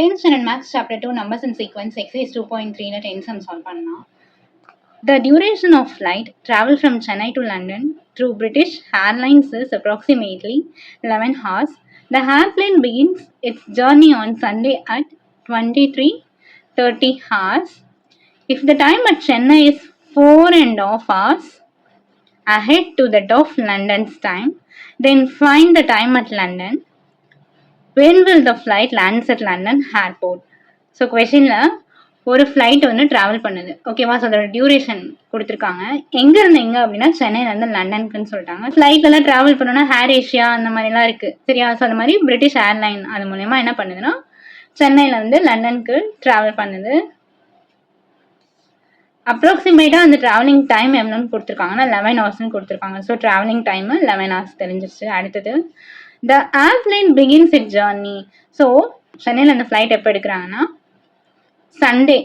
10th standard maths chapter 2 numbers and sequence exercise 2.3 ல 10 sum solve பண்ணலாம். The duration of flight travel from Chennai to London through British Airlines is approximately 11 hours. The airplane begins its journey on Sunday at 23:30 hours. If the time at Chennai is 4.5 hours ahead to that of London's time, then find the time at London. When will the flight lands at London airport? So கொஷினில் ஒரு flight வந்து travel பண்ணுது ஓகேவா. So அதோட duration கொடுத்துருக்காங்க. எங்கேருந்து எங்கே அப்படின்னா சென்னையிலேருந்து லண்டனுக்குன்னு சொல்லிட்டாங்க. ஃப்ளைட்லாம் ட்ராவல் பண்ணோன்னா ஏர் ஏஷியா அந்த மாதிரிலாம் இருக்குது சரியா. ஸோ அந்த மாதிரி பிரிட்டிஷ் ஏர்லைன் அது மூலயமா என்ன பண்ணுதுன்னா சென்னையிலேருந்து லண்டனுக்கு ட்ராவல் பண்ணுது. அப்ராக்சிமேட்டாக அந்த ட்ராவலிங் டைம் எவ்வளோன்னு கொடுத்துருக்காங்கன்னா 11 ஹவர்ஸ்னு கொடுத்துருக்காங்க. ஸோ ட்ராவலிங் டைமு 11 ஹவர்ஸ் தெரிஞ்சிருச்சு. அடுத்தது the airplane begins its journey. So சென்னையில் அந்த ஃப்ளைட் எப்போ எடுக்கிறாங்கன்னா Sunday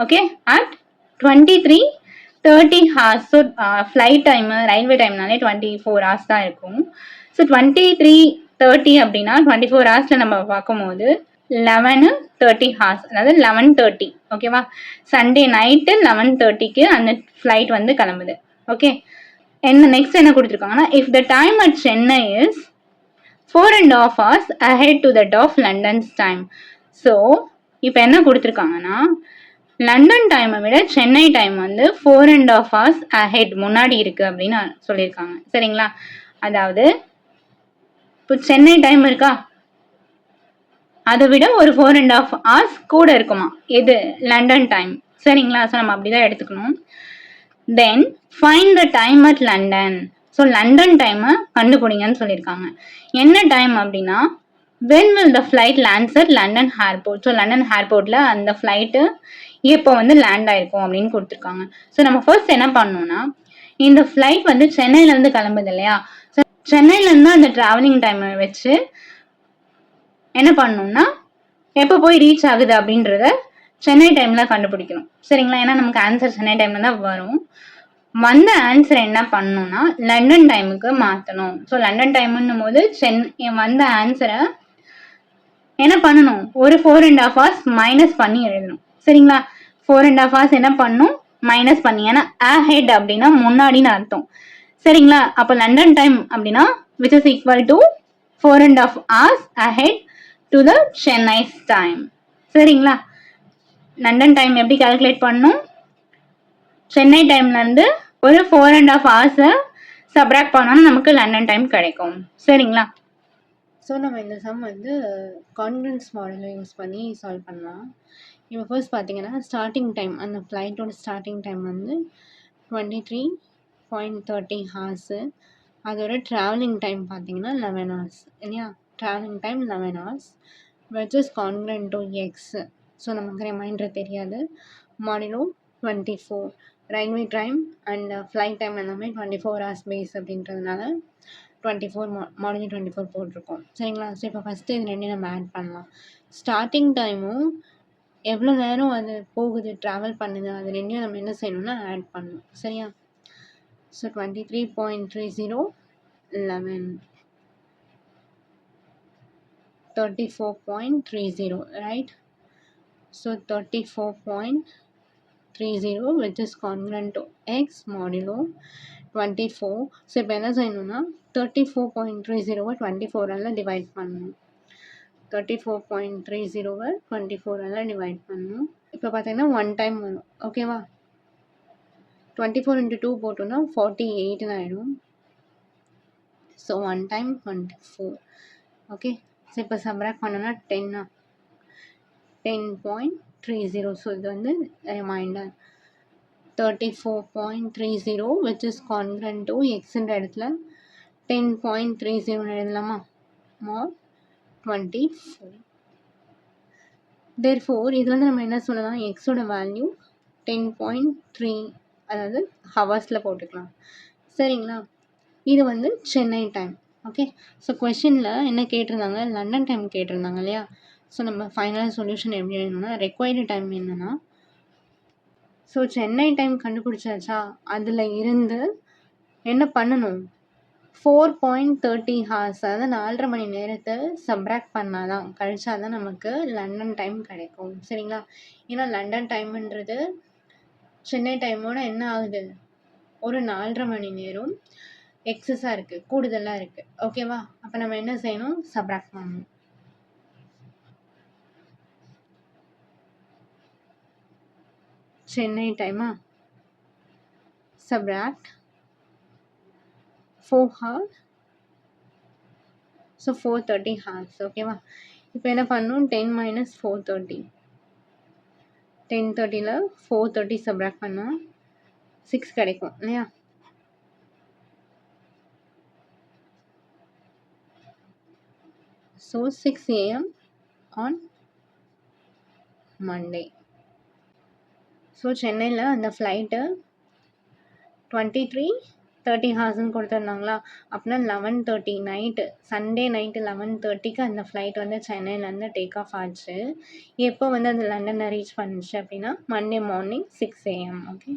okay at 23:30 hours. So flight time railway டைம்னாலே 24 ஹவர்ஸ் தான் இருக்கும். ஸோ 23:30 அப்படின்னா 24 ஹவர்ஸில் நம்ம பார்க்கும்போது 11:30 ஹார்ஸ், அதாவது 11:30 ஓகேவா. சண்டே நைட்டு 11:30க்கு அந்த ஃப்ளைட் வந்து கிளம்புது. ஓகே, என்ன நெக்ஸ்ட் என்ன கொடுத்துருக்காங்கன்னா if the time at Chennai is 4.5 hours ahead to that of London's time. So இப்போ என்ன கொடுத்துருக்காங்கன்னா லண்டன் டைமை விட சென்னை டைம் வந்து 4.5 hours ahead முன்னாடி இருக்குது அப்படின்னு சொல்லியிருக்காங்க சரிங்களா. அதாவது இப்போ சென்னை டைம் இருக்கா, அதை விட ஒரு 4.5 hours கூட இருக்குமா எது லண்டன் டைம் சரிங்களா. ஸோ நம்ம அப்படிதான் எடுத்துக்கணும். Then find the time at London. So London டைமை கண்டுபிடிங்கன்னு சொல்லியிருக்காங்க. என்ன டைம் அப்படின்னா when will the flight lands at London airport. So London ஏர்போர்ட்டில் அந்த ஃப்ளைட்டு எப்போ வந்து லேண்ட் ஆயிருக்கும் அப்படின்னு கொடுத்துருக்காங்க. ஸோ நம்ம ஃபர்ஸ்ட் என்ன பண்ணோம்னா இந்த ஃப்ளைட் வந்து சென்னையிலேருந்து கிளம்புது இல்லையா. ஸோ சென்னையிலேருந்து அந்த ட்ராவலிங் டைமை வச்சு என்ன பண்ணணும்னா எப்போ போய் ரீச் ஆகுது அப்படின்றத சென்னை டைமில் கண்டுபிடிக்கணும் சரிங்களா. ஏன்னா நமக்கு ஆன்சர் சென்னை டைமில் தான் வரும். வந்த ஆன்சர் என்ன பண்ணணும்னா லண்டன் டைமுக்கு மாற்றணும். ஸோ லண்டன் டைம்னும் போது வந்த ஆன்சரை என்ன பண்ணணும் ஒரு 4.5 hours மைனஸ் பண்ணி எழுதணும் சரிங்களா. 4.5 hours என்ன பண்ணணும் மைனஸ் பண்ணி, ஏன்னா ahead அப்படின்னா முன்னாடின்னு அர்த்தம் சரிங்களா. அப்போ லண்டன் டைம் அப்படின்னா which is equal to 4.5 hours ahead to the Chennai's time சரிங்களா. லண்டன் டைம் எப்படி கால்குலேட் பண்ணணும், சென்னை டைம்லேருந்து ஒரு 4.5 hours சப்ராக்ட் பண்ணோன்னா நமக்கு லண்டன் டைம் கிடைக்கும் சரிங்களா. ஸோ நம்ம இந்த சம் வந்து கான்ஃபிடன்ஸ் மாடலை யூஸ் பண்ணி சால்வ் பண்ணலாம். இப்போ ஃபர்ஸ்ட் பார்த்தீங்கன்னா ஸ்டார்டிங் டைம், அந்த ஃப்ளைட்டோட ஸ்டார்டிங் டைம் வந்து 23:30 ஹார்ஸு. அதோட ட்ராவலிங் டைம் பார்த்தீங்கன்னா 11 hours இல்லையா. Travelling time 11 hours which is confident to X. So நமக்கு ரிமைண்டர் தெரியாது. மாடிலோ 24 railway time and flight time எல்லாமே 24 hours பேஸ் அப்படின்றதுனால 24 மாடலி 24 போட்டிருக்கோம் சரிங்களா. ஸோ இப்போ ஃபஸ்ட்டு இது ரெண்டையும் நம்ம ஆட் பண்ணலாம். ஸ்டார்டிங் டைமும் எவ்வளோ நேரம் அது போகுது ட்ராவல் பண்ணுது அது ரெண்டையும் நம்ம என்ன செய்யணும்னா ஆட் பண்ணணும் சரியா. So 23:30 11 34.30 right. So 34.30 which is congruent to x modulo 24. So இப்போ என்ன செய்யணும்னா 34.30 24ஆல் டிவைட் பண்ணணும். 34.30 24ஆல் டிவைட் பண்ணணும். இப்போ பார்த்தீங்கன்னா 1 டைம் வரும் ஓகேவா. 24 into 2 போட்டோம்னா 48 ஆகிடும். So 1 time 24 okay. ஸோ இப்போ சப்ராக்ட் பண்ணோன்னா 10.30. ஸோ இது வந்து remainder 34.30 which is congruent to xன்ற இடத்துல 10.30 எழுதலாமா more 24. therefore இதில் வந்து நம்ம என்ன சொல்லலாம் எக்ஸோட வேல்யூ 10.3 அதாவது ஹவர்ஸில் போட்டுக்கலாம் சரிங்களா. இது வந்து சென்னை டைம் ஓகே. ஸோ கொஷினில் என்ன கேட்டிருந்தாங்க லண்டன் டைம் கேட்டிருந்தாங்க இல்லையா. ஸோ நம்ம ஃபைனலாக சொல்யூஷன் எப்படி எழுதணும்னா ரெக்வயர்டு டைம் என்னென்னா ஸோ சென்னை டைம் கண்டுபிடிச்சாச்சா அதில் இருந்து என்ன பண்ணணும் 4.30 ஹார்ஸ், அதாவது 4.5 மணி நேரத்தை சப்ராக்ட் பண்ணால் தான், கழிச்சா தான் நமக்கு லண்டன் டைம் கிடைக்கும். சரிங்களா? ஏன்னா லண்டன் டைம்ன்றது சென்னை டைமோட என்ன ஆகுது, ஒரு 4.5 மணி நேரம் எக்ஸஸாக இருக்குது, கூடுதலாக இருக்குது. ஓகேவா? அப்போ நம்ம என்ன செய்யணும், சப்ராக்ட் பண்ணணும். சென்னை டைமா, சப்ராக்ட் 4 hours, ஸோ 4:30 ஹார்ஸ். ஓகேவா? இப்போ என்ன பண்ணணும், 10 minus 4:30, 10:30ல் 4:30 சப்ராக்ட் பண்ணால் 6 கிடைக்கும் இல்லையா? So 6 AM on Monday. So சென்னையில் அந்த ஃப்ளைட்டு 23:30 ஹார்ஸ்ன்னு கொடுத்துருந்தாங்களா, அப்படின்னா 11:30 நைட்டு, சண்டே நைட்டு 11:30க்கு அந்த ஃப்ளைட் வந்து சென்னையிலேருந்து டேக் ஆஃப் ஆச்சு. எப்போ வந்து அது லண்டனை ரீச் பண்ணுச்சு அப்படின்னா மண்டே மார்னிங் 6 AM. ஓகே.